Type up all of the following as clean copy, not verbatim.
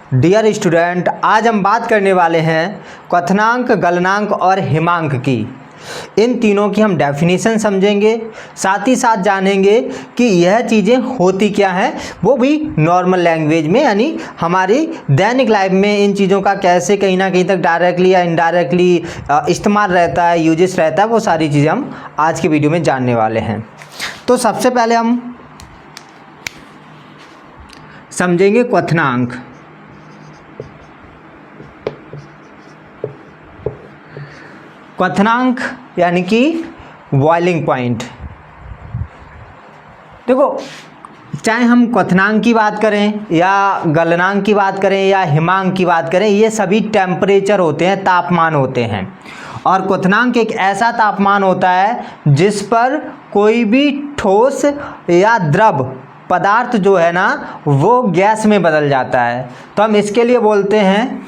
Dear student, आज हम बात करने वाले हैं क्वथनांक, गलनांक और हिमांक की। इन तीनों की हम डेफिनेशन समझेंगे, साथ ही साथ जानेंगे कि यह चीज़ें होती क्या हैं, वो भी नॉर्मल लैंग्वेज में, यानी हमारी दैनिक लाइफ में इन चीज़ों का कैसे कहीं ना कहीं तक डायरेक्टली या इनडायरेक्टली इस्तेमाल रहता है, यूजेस रहता है, वो सारी चीज़ें हम आज की वीडियो में जानने वाले हैं। तो सबसे पहले हम समझेंगे क्वथनांक। क्वथनांक यानी कि बॉइलिंग पॉइंट। देखो, चाहे हम क्वथनांक की बात करें या गलनांक की बात करें या हिमांक की बात करें, ये सभी टेम्परेचर होते हैं, तापमान होते हैं। और क्वथनांक एक ऐसा तापमान होता है जिस पर कोई भी ठोस या द्रव पदार्थ जो है ना, वो गैस में बदल जाता है। तो हम इसके लिए बोलते हैं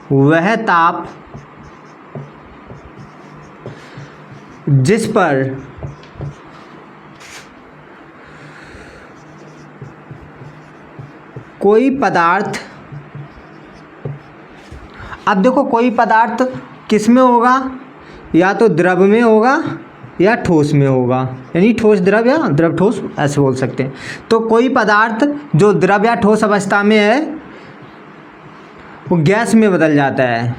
वह ताप जिस पर कोई पदार्थ, अब देखो कोई पदार्थ किस में होगा, या तो द्रव में होगा या ठोस में होगा, यानी ठोस द्रव या द्रव ठोस ऐसे बोल सकते हैं। तो कोई पदार्थ जो द्रव या ठोस अवस्था में है वो गैस में बदल जाता है।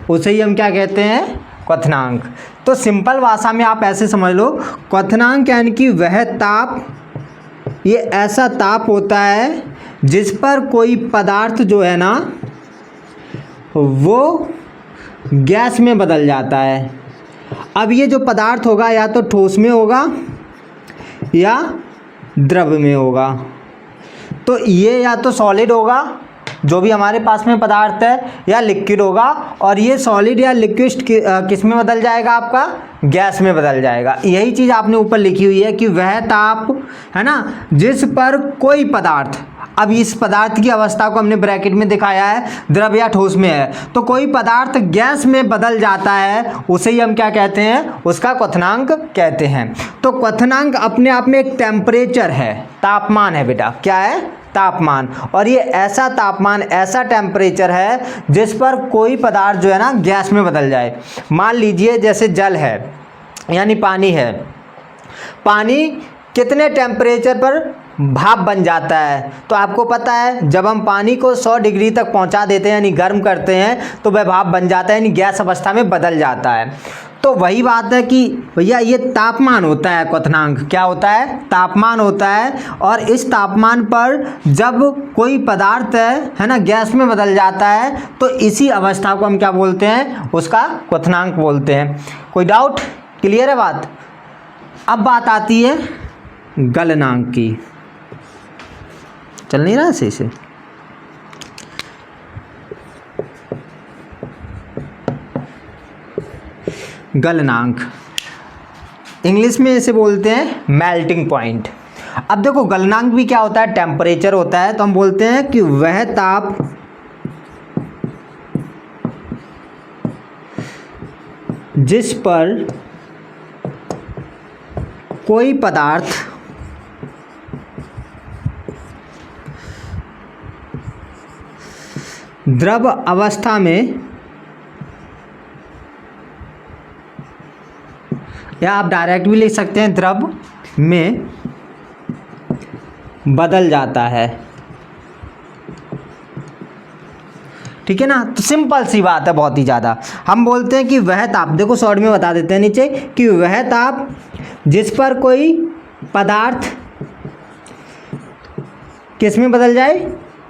उसे ही हम क्या कहते हैं, क्वथनांक। तो सिंपल भाषा में आप ऐसे समझ लो, क्वथनांक यानी कि वह ताप, ये ऐसा ताप होता है जिस पर कोई पदार्थ जो है ना, वो गैस में बदल जाता है। अब ये जो पदार्थ होगा या तो ठोस में होगा या द्रव में होगा। तो ये या तो सॉलिड होगा, जो भी हमारे पास में पदार्थ है, या लिक्विड होगा। और ये सॉलिड या लिक्विड किस में बदल जाएगा, आपका गैस में बदल जाएगा। यही चीज़ आपने ऊपर लिखी हुई है कि वह ताप है ना, जिस पर कोई पदार्थ, अब इस पदार्थ की अवस्था को हमने ब्रैकेट में दिखाया है, द्रव या ठोस में है, तो कोई पदार्थ गैस में बदल जाता है, उसे ही हम क्या कहते हैं, उसका क्वथनांक कहते हैं। तो क्वथनांक अपने आप में एक टेम्परेचर है, तापमान है बेटा। क्या है, तापमान। और ये ऐसा तापमान, ऐसा टेम्परेचर है जिस पर कोई पदार्थ जो है ना, गैस में बदल जाए। मान लीजिए जैसे जल है, यानी पानी है। पानी कितने टेम्परेचर पर भाप बन जाता है, तो आपको पता है, जब हम पानी को 100 डिग्री तक पहुंचा देते हैं, यानी गर्म करते हैं, तो वह भाप बन जाता है, यानी गैस अवस्था में बदल जाता है। तो वही बात है कि भैया ये तापमान होता है, क्वथनांक क्या होता है, तापमान होता है। और इस तापमान पर जब कोई पदार्थ है ना, गैस में बदल जाता है, तो इसी अवस्था को हम क्या बोलते हैं, उसका क्वथनांक बोलते हैं। कोई डाउट, क्लियर है बात? अब बात आती है गलनांक की। चल नहीं रहा सही से? गलनांक इंग्लिश में इसे बोलते हैं मेल्टिंग पॉइंट। अब देखो, गलनांक भी क्या होता है, टेम्परेचर होता है। तो हम बोलते हैं कि वह ताप जिस पर कोई पदार्थ द्रव अवस्था में, या आप डायरेक्ट भी लिख सकते हैं, द्रव में बदल जाता है। ठीक है ना? तो सिंपल सी बात है, बहुत ही ज़्यादा। हम बोलते हैं कि वह ताप, देखो शॉर्ट में बता देते हैं नीचे, कि वह ताप जिस पर कोई पदार्थ किस में बदल जाए,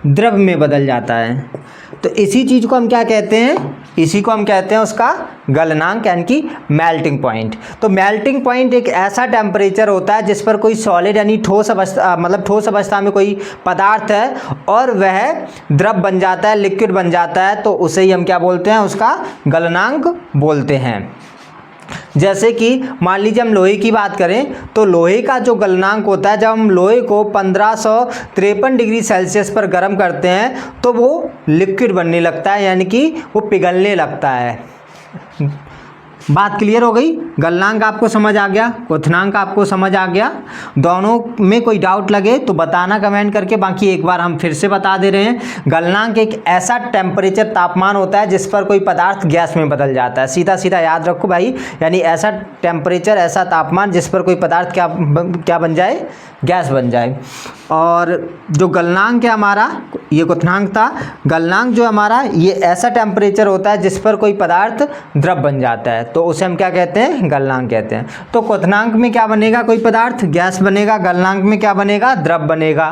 द्रव में बदल जाता है। तो इसी चीज़ को हम क्या कहते हैं, इसी को हम कहते हैं उसका गलनांक, यानी कि मेल्टिंग पॉइंट। तो मेल्टिंग पॉइंट एक ऐसा टेम्परेचर होता है जिस पर कोई सॉलिड यानी ठोस अवस्था, मतलब ठोस अवस्था में कोई पदार्थ है और वह द्रव बन जाता है, लिक्विड बन जाता है, तो उसे ही हम क्या बोलते हैं, उसका गलनांक बोलते हैं। जैसे कि मान लीजिए हम लोहे की बात करें तो लोहे का जो गलनांक होता है, जब हम लोहे को 1553 डिग्री सेल्सियस पर गर्म करते हैं तो वो लिक्विड बनने लगता है, यानी कि वो पिघलने लगता है। बात क्लियर हो गई? गलनांक आपको समझ आ गया, क्वथनांक आपको समझ आ गया। दोनों में कोई डाउट लगे तो बताना कमेंट करके, बाकी एक बार हम फिर से बता दे रहे हैं। गलनांक एक ऐसा टेम्परेचर तापमान होता है जिस पर कोई पदार्थ गैस में बदल जाता है। सीधा सीधा याद रखो भाई, यानी ऐसा टेम्परेचर, ऐसा तापमान जिस पर कोई पदार्थ क्या बन जाए, गैस बन जाए। और जो गलनांक है हमारा, ये क्वथनांक था, गलनांक जो हमारा ये ऐसा टेम्परेचर होता है जिस पर कोई पदार्थ द्रव बन जाता है, तो उसे हम क्या कहते हैं, गलनांक कहते हैं। तो क्वथनांक में क्या बनेगा, कोई पदार्थ गैस बनेगा, गलनांक में क्या बनेगा, द्रव बनेगा।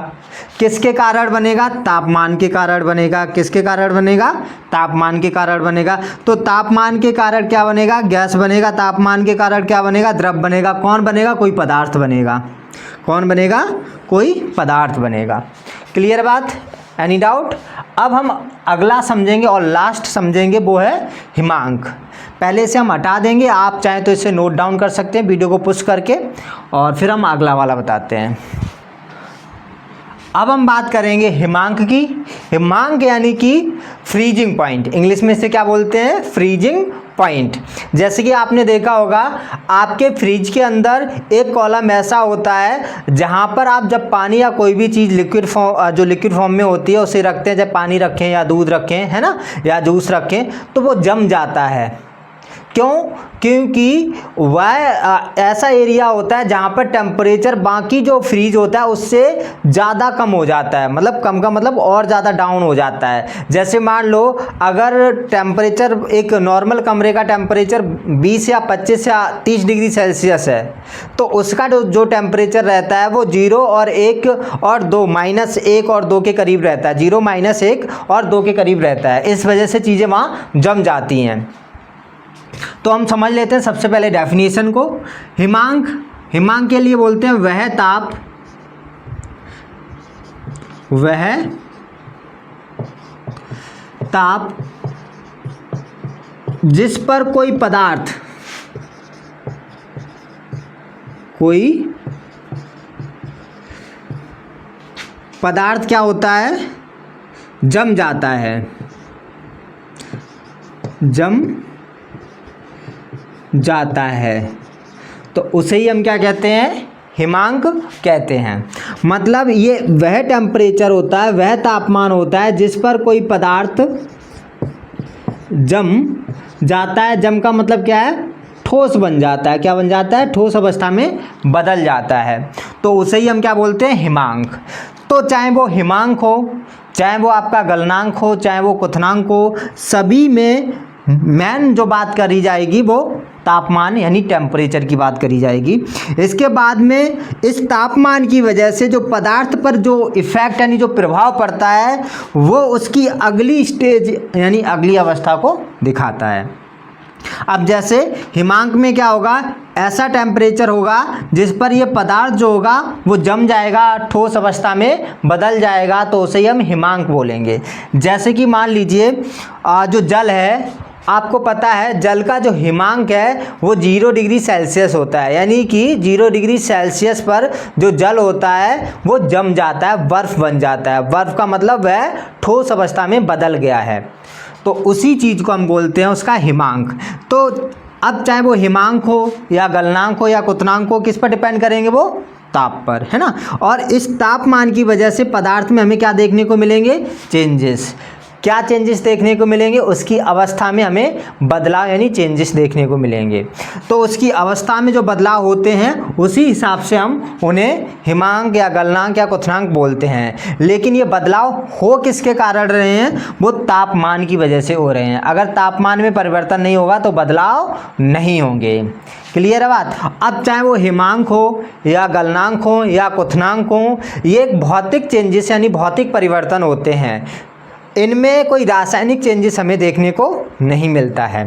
किसके कारण बनेगा, तापमान के कारण बनेगा। किसके कारण बनेगा, तापमान के कारण बनेगा। तो तापमान के कारण क्या बनेगा, गैस बनेगा। तापमान के कारण क्या बनेगा, द्रव बनेगा। कौन बनेगा, कोई पदार्थ बनेगा। कौन बनेगा, कोई पदार्थ बनेगा। क्लियर बात? Any doubt? अब हम अगला समझेंगे और लास्ट समझेंगे, वो है हिमांक। पहले से हम हटा देंगे, आप चाहें तो इसे नोट डाउन कर सकते हैं वीडियो को पुश करके, और फिर हम अगला वाला बताते हैं। अब हम बात करेंगे हिमांक की। हिमांक यानी कि फ्रीजिंग पॉइंट, इंग्लिश में इसे क्या बोलते हैं, फ्रीजिंग पॉइंट। जैसे कि आपने देखा होगा आपके फ्रिज के अंदर एक कॉलम ऐसा होता है जहां पर आप जब पानी या कोई भी चीज़ लिक्विड फॉर्म में होती है उसे रखते हैं, जब पानी रखें या दूध रखें, है ना, या जूस रखें, तो वो जम जाता है। क्यों? क्योंकि वह ऐसा एरिया होता है जहाँ पर टेम्परेचर बाकी जो फ्रीज होता है उससे ज़्यादा कम हो जाता है, मतलब कम का मतलब और ज़्यादा डाउन हो जाता है। जैसे मान लो अगर टेम्परेचर, एक नॉर्मल कमरे का टेम्परेचर 20 या 25 या 30 डिग्री सेल्सियस है, तो उसका जो टेम्परेचर रहता है वो 0 और 1 और 2, -1 और 2 के करीब रहता है। 0, -1 और 2 के करीब रहता है। इस वजह से चीज़ें वहाँ जम जाती हैं। तो हम समझ लेते हैं सबसे पहले डेफिनेशन को। हिमांक के लिए बोलते हैं वह ताप जिस पर कोई पदार्थ क्या होता है, जम जाता है, जम जाता है, तो उसे ही हम क्या कहते हैं, हिमांक कहते हैं। मतलब ये वह टेम्परेचर होता है, वह तापमान होता है जिस पर कोई पदार्थ जम जाता है। जम का मतलब क्या है, ठोस बन जाता है। क्या बन जाता है, ठोस अवस्था में बदल जाता है, तो उसे ही हम क्या बोलते हैं, हिमांक। तो चाहे वो हिमांक हो, चाहे वो आपका गलनांक हो, चाहे वो क्वथनांक हो, सभी में मेन जो बात करी जाएगी वो तापमान यानी टेम्परेचर की बात करी जाएगी। इसके बाद में इस तापमान की वजह से जो पदार्थ पर जो इफेक्ट यानी जो प्रभाव पड़ता है वो उसकी अगली स्टेज यानी अगली अवस्था को दिखाता है। अब जैसे हिमांक में क्या होगा, ऐसा टेम्परेचर होगा जिस पर ये पदार्थ जो होगा वो जम जाएगा, ठोस अवस्था में बदल जाएगा, तो उसे ही हम हिमांक बोलेंगे। जैसे कि मान लीजिए जो जल है, आपको पता है जल का जो हिमांक है वो 0 डिग्री सेल्सियस होता है, यानी कि 0 डिग्री सेल्सियस पर जो जल होता है वो जम जाता है, बर्फ़ बन जाता है। बर्फ़ का मतलब वह ठोस अवस्था में बदल गया है, तो उसी चीज़ को हम बोलते हैं उसका हिमांक। तो अब चाहे वो हिमांक हो या गलनांक हो या क्वथनांक हो, किस पर डिपेंड करेंगे, वो ताप पर, है ना। और इस तापमान की वजह से पदार्थ में हमें क्या देखने को मिलेंगे, चेंजेस। क्या चेंजेस देखने को मिलेंगे, उसकी अवस्था में हमें बदलाव यानी चेंजेस देखने को मिलेंगे। तो उसकी अवस्था में जो बदलाव होते हैं उसी हिसाब से हम उन्हें हिमांक या गलनांक या क्वथनांक बोलते हैं। लेकिन ये बदलाव हो किसके कारण रहे हैं, वो तापमान की वजह से हो रहे हैं। अगर तापमान में परिवर्तन नहीं होगा तो बदलाव नहीं होंगे। क्लियर है बात। अब चाहे वो हिमांक हो या गलनांक हो या क्वथनांक हो, ये एक भौतिक चेंजेस यानी भौतिक परिवर्तन होते हैं। इनमें कोई रासायनिक चेंजेस हमें देखने को नहीं मिलता है।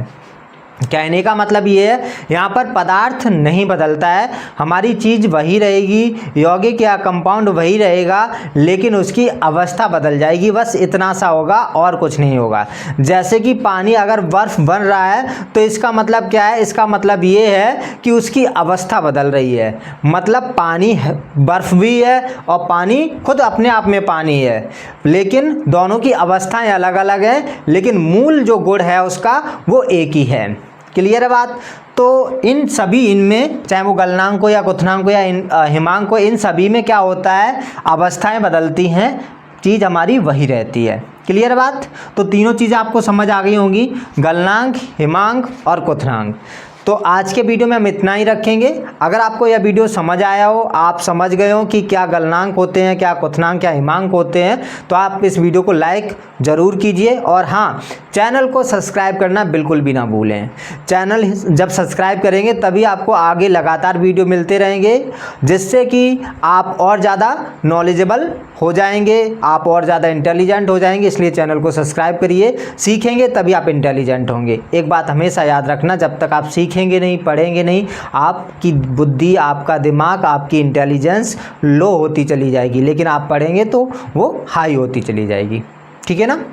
कहने का मतलब ये है यहाँ पर पदार्थ नहीं बदलता है, हमारी चीज़ वही रहेगी, यौगिक या कंपाउंड वही रहेगा, लेकिन उसकी अवस्था बदल जाएगी, बस इतना सा होगा और कुछ नहीं होगा। जैसे कि पानी अगर बर्फ़ बन रहा है तो इसका मतलब क्या है, इसका मतलब ये है कि उसकी अवस्था बदल रही है। मतलब पानी बर्फ़ भी है और पानी खुद अपने आप में पानी है, लेकिन दोनों की अवस्थाएँ अलग अलग हैं, लेकिन मूल जो गुण है उसका वो एक ही है। क्लियर है बात। तो इन सभी इनमें, चाहे वो गलनांक हो या क्वथनांक हो या हिमांक हो, इन सभी में क्या होता है, अवस्थाएं बदलती हैं, चीज़ हमारी वही रहती है। क्लियर बात। तो तीनों चीज़ें आपको समझ आ गई होंगी, गलनांक, हिमांक और क्वथनांक। तो आज के वीडियो में हम इतना ही रखेंगे। अगर आपको यह वीडियो समझ आया हो, आप समझ गए हो कि क्या गलनांक होते हैं, क्या क्वथनांक, क्या हिमांक होते हैं, तो आप इस वीडियो को लाइक ज़रूर कीजिए। और हाँ, चैनल को सब्सक्राइब करना बिल्कुल भी ना भूलें। चैनल जब सब्सक्राइब करेंगे तभी आपको आगे लगातार वीडियो मिलते रहेंगे, जिससे कि आप और ज़्यादा नॉलेजेबल हो जाएंगे, आप और ज़्यादा इंटेलिजेंट हो जाएंगे। इसलिए चैनल को सब्सक्राइब करिए, सीखेंगे तभी आप इंटेलिजेंट होंगे। एक बात हमेशा याद रखना, जब तक आप सीखेंगे नहीं, पढ़ेंगे नहीं, आपकी बुद्धि, आपका दिमाग, आपकी इंटेलिजेंस लो होती चली जाएगी, लेकिन आप पढ़ेंगे तो वो हाई होती चली जाएगी। ठीक है ना।